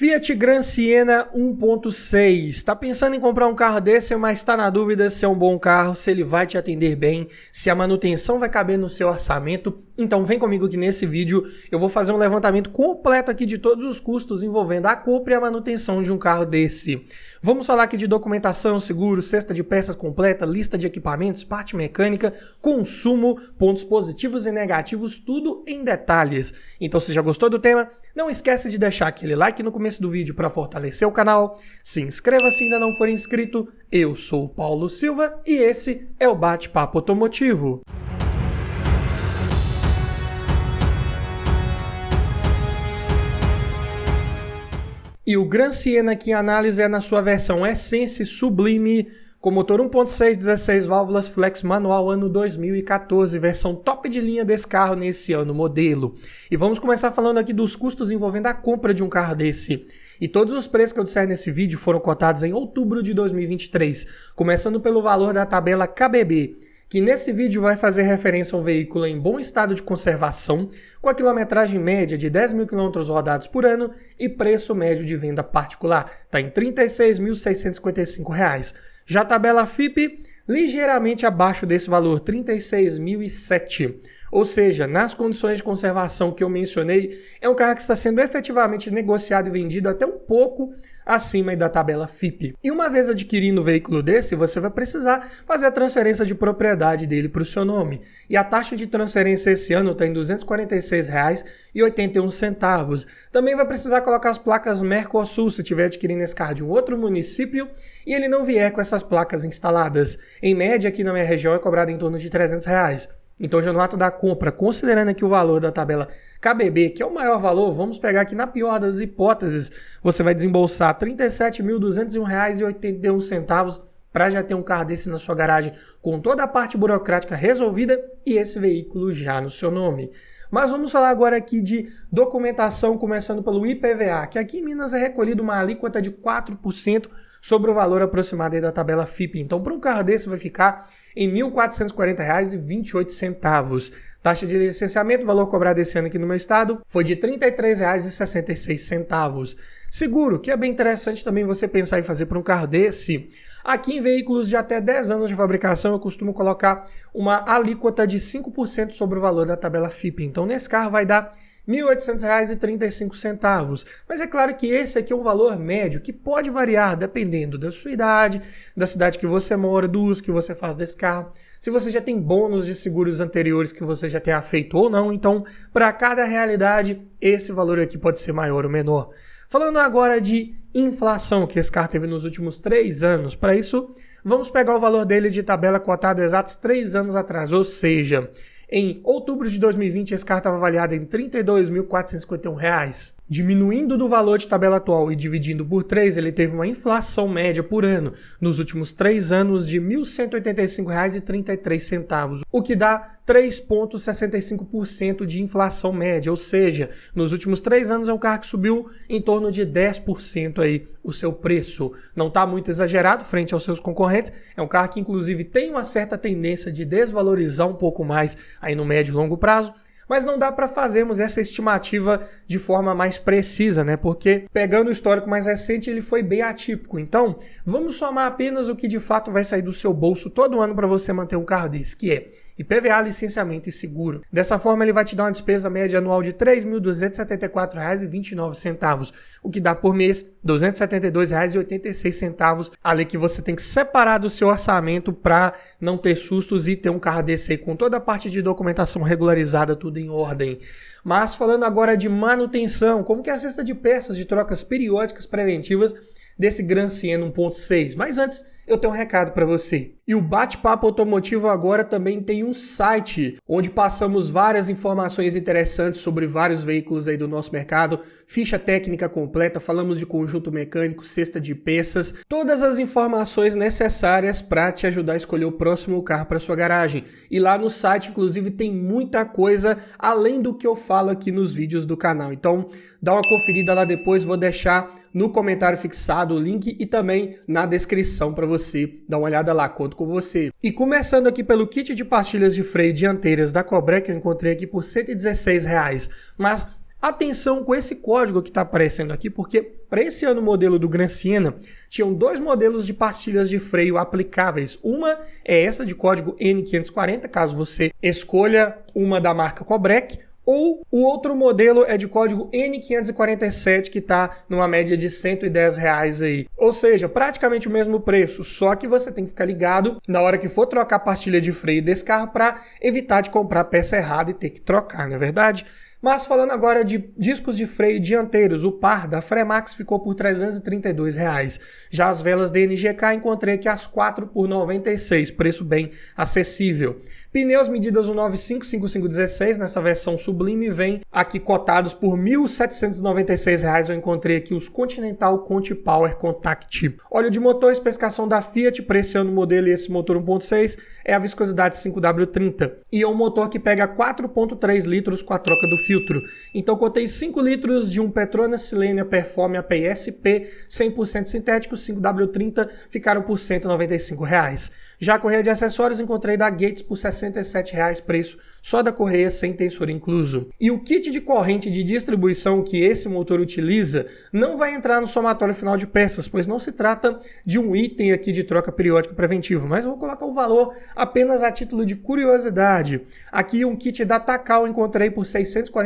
Fiat Gran Siena 1.6. Está pensando em comprar um carro desse, mas está na dúvida se é um bom carro, se ele vai te atender bem, se a manutenção vai caber no seu orçamento? Então vem comigo que nesse vídeo eu vou fazer um levantamento completo aqui de todos os custos envolvendo a compra e a manutenção de um carro desse. Vamos falar aqui de documentação, seguro, cesta de peças completa, lista de equipamentos, parte mecânica, consumo, pontos positivos e negativos, tudo em detalhes. Então se já gostou do tema, não esquece de deixar aquele like no começo do vídeo para fortalecer o canal, se inscreva se ainda não for inscrito. Eu sou o Paulo Silva e esse é o Bate-Papo Automotivo. E o Gran Siena aqui em análise é na sua versão Essence Sublime, com motor 1.6, 16 válvulas, flex manual, ano 2014, versão top de linha desse carro nesse ano modelo. E vamos começar falando aqui dos custos envolvendo a compra de um carro desse. E todos os preços que eu disser nesse vídeo foram cotados em outubro de 2023, começando pelo valor da tabela KBB, que nesse vídeo vai fazer referência a um veículo em bom estado de conservação, com a quilometragem média de 10 mil quilômetros rodados por ano e preço médio de venda particular, está em R$ 36.655. Já a tabela FIPE, ligeiramente abaixo desse valor, R$ 36.007. Ou seja, nas condições de conservação que eu mencionei, é um carro que está sendo efetivamente negociado e vendido até um pouco acima da tabela FIPE. E uma vez adquirindo um veículo desse, você vai precisar fazer a transferência de propriedade dele para o seu nome. E a taxa de transferência esse ano está em R$ 246,81. Também vai precisar colocar as placas Mercosul se estiver adquirindo esse carro de um outro município e ele não vier com essas placas instaladas. Em média, aqui na minha região é cobrado em torno de R$ 300. Então, já no ato da compra, considerando aqui o valor da tabela KBB, que é o maior valor, vamos pegar aqui na pior das hipóteses, você vai desembolsar R$ 37.201,81 para já ter um carro desse na sua garagem com toda a parte burocrática resolvida e esse veículo já no seu nome. Mas vamos falar agora aqui de documentação, começando pelo IPVA, que aqui em Minas é recolhido uma alíquota de 4% sobre o valor aproximado aí da tabela FIPE. Então, para um carro desse vai ficar em R$ 1.440,28. Taxa de licenciamento, valor cobrado esse ano aqui no meu estado, foi de R$ 33,66. Seguro, que é bem interessante também você pensar em fazer para um carro desse. Aqui em veículos de até 10 anos de fabricação, eu costumo colocar uma alíquota de 5% sobre o valor da tabela FIPE. Então, nesse carro vai dar R$ 1.800,35. Mas é claro que esse aqui é um valor médio que pode variar dependendo da sua idade, da cidade que você mora, do uso que você faz desse carro. Se você já tem bônus de seguros anteriores que você já tenha feito ou não, então para cada realidade esse valor aqui pode ser maior ou menor. Falando agora de inflação que esse carro teve nos últimos 3 anos, para isso vamos pegar o valor dele de tabela cotado exatos 3 anos atrás, ou seja, em outubro de 2020, esse carro estava avaliado em R$ 32.451. Diminuindo do valor de tabela atual e dividindo por 3, ele teve uma inflação média por ano nos últimos 3 anos de R$ 1.185,33, o que dá 3,65% de inflação média, ou seja, nos últimos 3 anos é um carro que subiu em torno de 10% aí o seu preço. Não está muito exagerado frente aos seus concorrentes, é um carro que inclusive tem uma certa tendência de desvalorizar um pouco mais aí no médio e longo prazo, mas não dá para fazermos essa estimativa de forma mais precisa, né? Porque pegando o histórico mais recente, ele foi bem atípico. Então, vamos somar apenas o que de fato vai sair do seu bolso todo ano para você manter um carro desse, que é IPVA, licenciamento e seguro. Dessa forma, ele vai te dar uma despesa média anual de R$ 3.274,29, o que dá por mês R$ 272,86, além que você tem que separar do seu orçamento para não ter sustos e ter um carro desse aí com toda a parte de documentação regularizada, tudo em ordem. Mas falando agora de manutenção, como que é a cesta de peças de trocas periódicas preventivas desse Gran Siena 1.6? Mas antes, eu tenho um recado para você. E o Bate-Papo Automotivo agora também tem um site onde passamos várias informações interessantes sobre vários veículos aí do nosso mercado, ficha técnica completa, falamos de conjunto mecânico, cesta de peças, todas as informações necessárias para te ajudar a escolher o próximo carro para sua garagem. E lá no site, inclusive, tem muita coisa além do que eu falo aqui nos vídeos do canal. Então, dá uma conferida lá depois, vou deixar no comentário fixado o link e também na descrição para você dar uma olhada lá, conto com você. E começando aqui pelo kit de pastilhas de freio dianteiras da Cobré, que eu encontrei aqui por R$ 116, mas Atenção com esse código que está aparecendo aqui, porque para esse ano modelo do Gran Siena, tinham dois modelos de pastilhas de freio aplicáveis. Uma é essa de código N540, caso você escolha uma da marca Cobrec, ou o outro modelo é de código N547, que está numa média de R$110 aí. Ou seja, praticamente o mesmo preço, só que você tem que ficar ligado na hora que for trocar a pastilha de freio desse carro para evitar de comprar peça errada e ter que trocar, não é verdade? Mas falando agora de discos de freio dianteiros, o par da Fremax ficou por R$332. Já as velas da NGK encontrei aqui as 4 por R$96, preço bem acessível. Pneus medidas 195/5516, nessa versão Sublime, vem aqui cotados por R$1.796. Eu encontrei aqui os Continental Conti Power Contact. Óleo de motor, especificação da Fiat, para esse ano modelo e esse motor 1.6, é a viscosidade 5W30. E é um motor que pega 4.3 litros com a troca do filtro. Então cotei 5 litros de um Petronas Silenia Perform APS-P 100% sintético, 5W30, ficaram por R$195. Já a correia de acessórios encontrei da Gates por R$67, preço só da correia sem tensor incluso. E o kit de corrente de distribuição que esse motor utiliza não vai entrar no somatório final de peças, pois não se trata de um item aqui de troca periódica preventivo, mas vou colocar o valor apenas a título de curiosidade. Aqui um kit da Takal encontrei por R$640,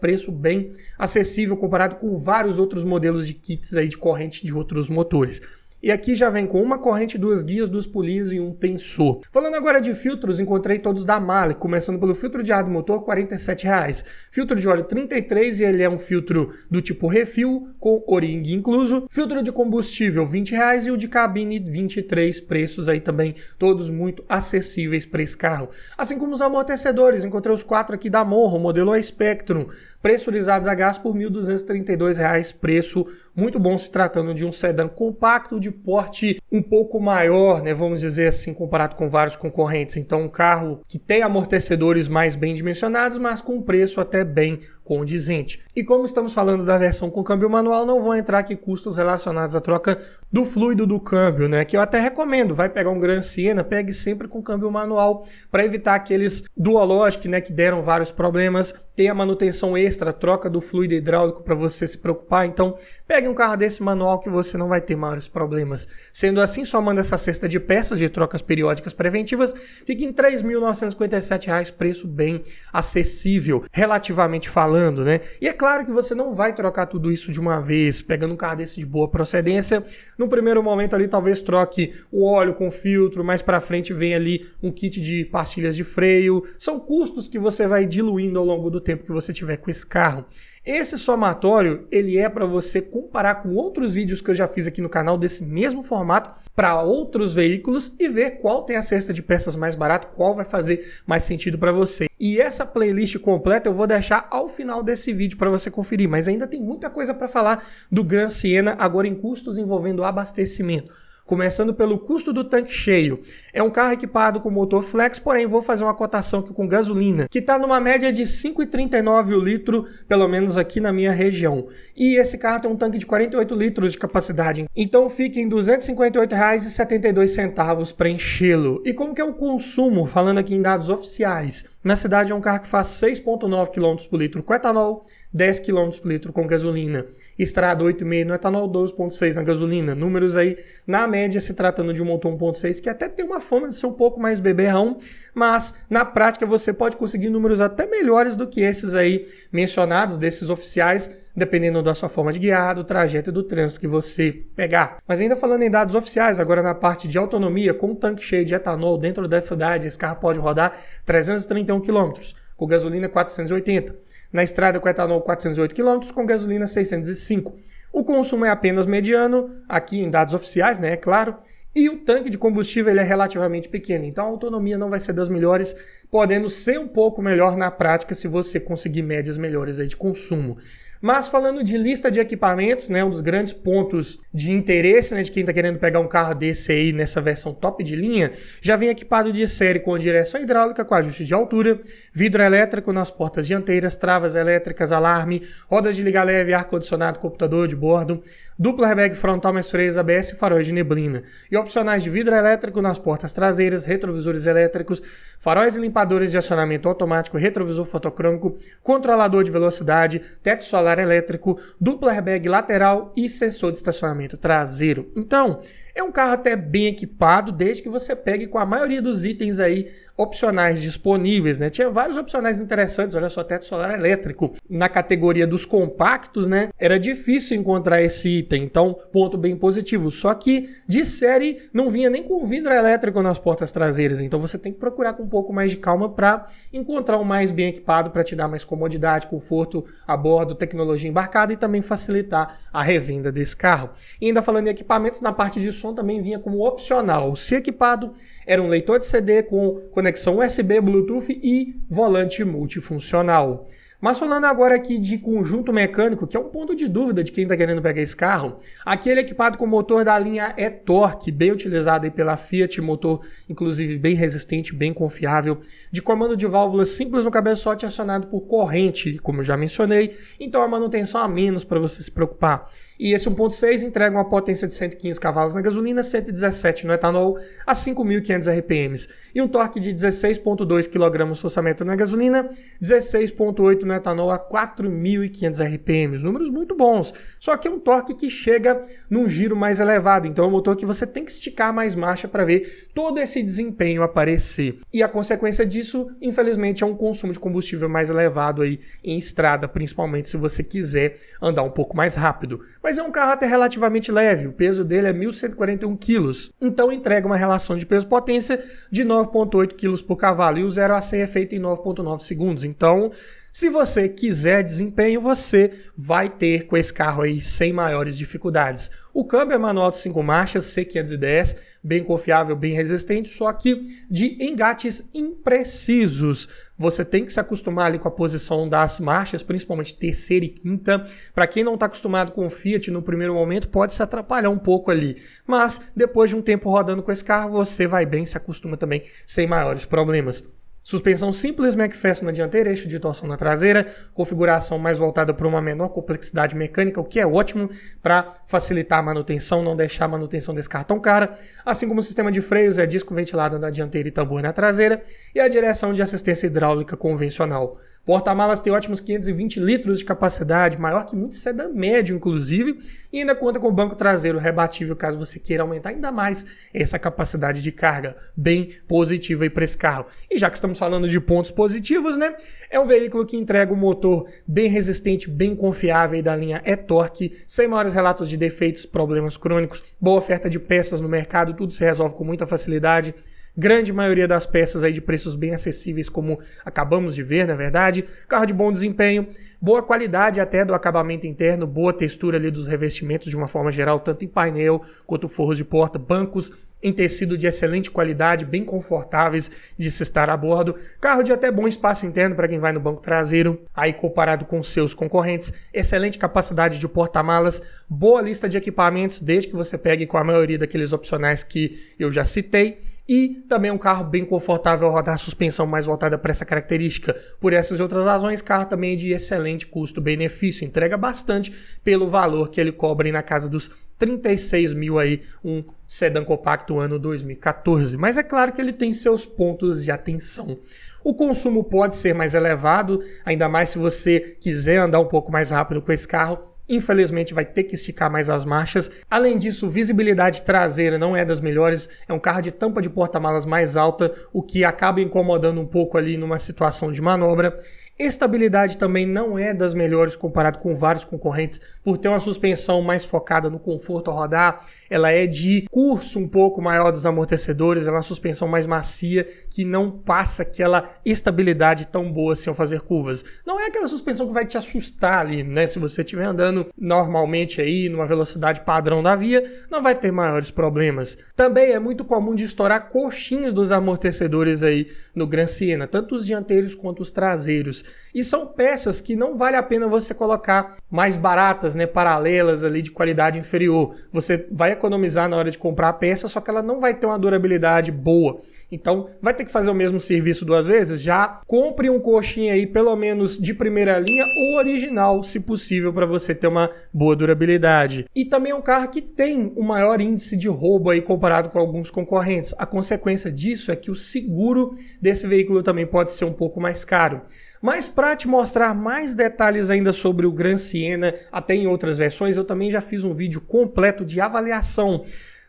preço bem acessível comparado com vários outros modelos de kits aí de corrente de outros motores. E aqui já vem com uma corrente, 2 guias, 2 polias e um tensor. Falando agora de filtros, encontrei todos da Male, começando pelo filtro de ar do motor, R$47. Filtro de óleo, R$33, e ele é um filtro do tipo refil, com O-ring incluso. Filtro de combustível, R$20, e o de cabine, R$23, preços aí também todos muito acessíveis para esse carro. Assim como os amortecedores, encontrei os 4 aqui da Monro, modelo Spectrum, pressurizados a gás por R$1.232, preço muito bom se tratando de um sedã compacto, de porte um pouco maior, né, vamos dizer assim, comparado com vários concorrentes. Então um carro que tem amortecedores mais bem dimensionados, mas com um preço até bem condizente. E como estamos falando da versão com câmbio manual, não vão entrar aqui custos relacionados à troca do fluido do câmbio, né, que eu até recomendo. Vai pegar um Gran Siena, pegue sempre com câmbio manual para evitar aqueles Dualogic, né, que deram vários problemas. Tem a manutenção extra, a troca do fluido hidráulico para você se preocupar. Então pegue um carro desse manual que você não vai ter maiores problemas. Sendo assim, somando essa cesta de peças de trocas periódicas preventivas, fica em R$3.957, preço bem acessível, relativamente falando, né? E é claro que você não vai trocar tudo isso de uma vez, pegando um carro desse de boa procedência. No primeiro momento ali, talvez troque o óleo com filtro, mais para frente vem ali um kit de pastilhas de freio. São custos que você vai diluindo ao longo do tempo que você tiver com esse carro. Esse somatório, ele é para você comparar com outros vídeos que eu já fiz aqui no canal desse mesmo formato para outros veículos e ver qual tem a cesta de peças mais barata, qual vai fazer mais sentido para você. E essa playlist completa eu vou deixar ao final desse vídeo para você conferir, mas ainda tem muita coisa para falar do Gran Siena agora em custos envolvendo abastecimento. Começando pelo custo do tanque cheio. É um carro equipado com motor flex, porém vou fazer uma cotação aqui com gasolina, que está numa média de 5,39 o litro, pelo menos aqui na minha região. E esse carro tem um tanque de 48 litros de capacidade, então fica em R$ 258,72 para enchê-lo. E como que é o consumo, falando aqui em dados oficiais? Na cidade é um carro que faz 6,9 km por litro com etanol, 10 km por litro com gasolina. Estrada 8,5 no etanol, 12,6 na gasolina. Números aí, na média, se tratando de um motor 1.6, que até tem uma fama de ser um pouco mais beberrão, mas na prática você pode conseguir números até melhores do que esses aí mencionados, desses oficiais, dependendo da sua forma de guiar, do trajeto e do trânsito que você pegar. Mas ainda falando em dados oficiais, agora na parte de autonomia, com um tanque cheio de etanol dentro da cidade, esse carro pode rodar 331 km, com gasolina 480. Na estrada com etanol 408 km, com gasolina 605. O consumo é apenas mediano, aqui em dados oficiais, né, é claro, e o tanque de combustível ele é relativamente pequeno, então a autonomia não vai ser das melhores, podendo ser um pouco melhor na prática se você conseguir médias melhores aí de consumo. Mas falando de lista de equipamentos, né, um dos grandes pontos de interesse, né, de quem está querendo pegar um carro desse aí nessa versão top de linha, já vem equipado de série com direção hidráulica com ajuste de altura, vidro elétrico nas portas dianteiras, travas elétricas, alarme, rodas de liga leve, ar-condicionado, computador de bordo, dupla airbag frontal mais freios ABS e faróis de neblina. E opcionais de vidro elétrico nas portas traseiras, retrovisores elétricos, faróis e limpadores de acionamento automático, retrovisor fotocrômico, controlador de velocidade, teto solar elétrico, duplo airbag lateral e sensor de estacionamento traseiro. Então, é um carro até bem equipado, desde que você pegue com a maioria dos itens aí opcionais disponíveis, né? Tinha vários opcionais interessantes, olha só, teto solar elétrico. Na categoria dos compactos, né? Era difícil encontrar esse item, então ponto bem positivo. Só que de série não vinha nem com vidro elétrico nas portas traseiras, então você tem que procurar com um pouco mais de calma para encontrar um mais bem equipado para te dar mais comodidade, conforto a bordo, tecnologia embarcada e também facilitar a revenda desse carro. E ainda falando em equipamentos, na parte de som também vinha como opcional. Se equipado, era um leitor de CD com conexão USB, Bluetooth e volante multifuncional. Mas falando agora aqui de conjunto mecânico, que é um ponto de dúvida de quem está querendo pegar esse carro, aquele equipado com motor da linha e-Torque, bem utilizado aí pela Fiat, motor inclusive bem resistente, bem confiável, de comando de válvulas simples no cabeçote acionado por corrente, como eu já mencionei, então a manutenção a menos para você se preocupar. E esse 1.6 entrega uma potência de 115 cavalos na gasolina, 117 no etanol, a 5.500 RPMs. E um torque de 16.2 kgfm na gasolina, 16.8 no etanol, a 4.500 RPMs. Números muito bons. Só que é um torque que chega num giro mais elevado. Então é um motor que você tem que esticar mais marcha para ver todo esse desempenho aparecer. E a consequência disso, infelizmente, é um consumo de combustível mais elevado aí em estrada, principalmente se você quiser andar um pouco mais rápido. Mas é um carro até relativamente leve, o peso dele é 1.141 kg, então entrega uma relação de peso-potência de 9,8 kg por cavalo e o 0 a 100 é feito em 9,9 segundos. Então, se você quiser desempenho, você vai ter com esse carro aí sem maiores dificuldades. O câmbio é manual de 5 marchas, C510, bem confiável, bem resistente, só que de engates imprecisos. Você tem que se acostumar ali com a posição das marchas, principalmente terceira e quinta. Para quem não está acostumado com o Fiat, no primeiro momento pode se atrapalhar um pouco ali. Mas depois de um tempo rodando com esse carro, você vai bem, se acostuma também sem maiores problemas. Suspensão simples McPherson na dianteira, eixo de torção na traseira, configuração mais voltada para uma menor complexidade mecânica, o que é ótimo para facilitar a manutenção, não deixar a manutenção desse carro tão cara, assim como o sistema de freios é disco ventilado na dianteira e tambor na traseira, e a direção de assistência hidráulica convencional. Porta-malas tem ótimos 520 litros de capacidade, maior que muito sedã médio, inclusive, e ainda conta com banco traseiro rebatível, caso você queira aumentar ainda mais essa capacidade de carga, bem positiva aí para esse carro. E já que estamos falando de pontos positivos, né? É um veículo que entrega um motor bem resistente, bem confiável da linha e-Torque, sem maiores relatos de defeitos, problemas crônicos, boa oferta de peças no mercado, tudo se resolve com muita facilidade. Grande maioria das peças aí de preços bem acessíveis, como acabamos de ver, na verdade. Carro de bom desempenho, boa qualidade até do acabamento interno, boa textura ali dos revestimentos de uma forma geral, tanto em painel quanto forros de porta, bancos em tecido de excelente qualidade, bem confortáveis de se estar a bordo. Carro de até bom espaço interno para quem vai no banco traseiro, aí comparado com seus concorrentes. Excelente capacidade de porta-malas, boa lista de equipamentos, desde que você pegue com a maioria daqueles opcionais que eu já citei. E também um carro bem confortável ao rodar, suspensão mais voltada para essa característica. Por essas e outras razões, carro também é de excelente custo-benefício, entrega bastante pelo valor que ele cobra aí na casa dos 36 mil aí, um sedã compacto ano 2014. Mas é claro que ele tem seus pontos de atenção. O consumo pode ser mais elevado, ainda mais se você quiser andar um pouco mais rápido com esse carro. Infelizmente vai ter que esticar mais as marchas. Além disso, visibilidade traseira não é das melhores. É um carro de tampa de porta-malas mais alta, o que acaba incomodando um pouco ali numa situação de manobra. Estabilidade também não é das melhores comparado com vários concorrentes, por ter uma suspensão mais focada no conforto ao rodar. Ela é de curso um pouco maior dos amortecedores, ela é uma suspensão mais macia que não passa aquela estabilidade tão boa assim ao fazer curvas. Não é aquela suspensão que vai te assustar ali, né? Se você estiver andando normalmente aí numa velocidade padrão da via, não vai ter maiores problemas. Também é muito comum de estourar coxins dos amortecedores aí no Gran Siena, tanto os dianteiros quanto os traseiros. E são peças que não vale a pena você colocar mais baratas, né, paralelas ali de qualidade inferior. Você vai economizar na hora de comprar a peça, só que ela não vai ter uma durabilidade boa. Então, vai ter que fazer o mesmo serviço 2 vezes? Já compre um coxinha aí, pelo menos de primeira linha ou original, se possível, para você ter uma boa durabilidade. E também é um carro que tem um maior índice de roubo aí comparado com alguns concorrentes. A consequência disso é que o seguro desse veículo também pode ser um pouco mais caro. Mas para te mostrar mais detalhes ainda sobre o Gran Siena, até em outras versões, eu também já fiz um vídeo completo de avaliação.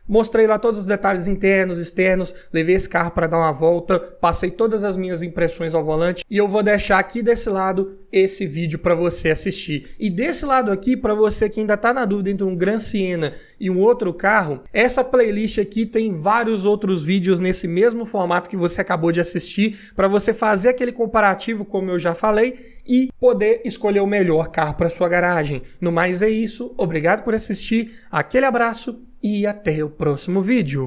Mostrei lá todos os detalhes internos, externos, levei esse carro para dar uma volta, passei todas as minhas impressões ao volante e eu vou deixar aqui desse lado esse vídeo para você assistir. E desse lado aqui, para você que ainda está na dúvida entre um Gran Siena e um outro carro, essa playlist aqui tem vários outros vídeos nesse mesmo formato que você acabou de assistir, para você fazer aquele comparativo, como eu já falei, e poder escolher o melhor carro para sua garagem. No mais é isso, obrigado por assistir, aquele abraço e até o próximo vídeo.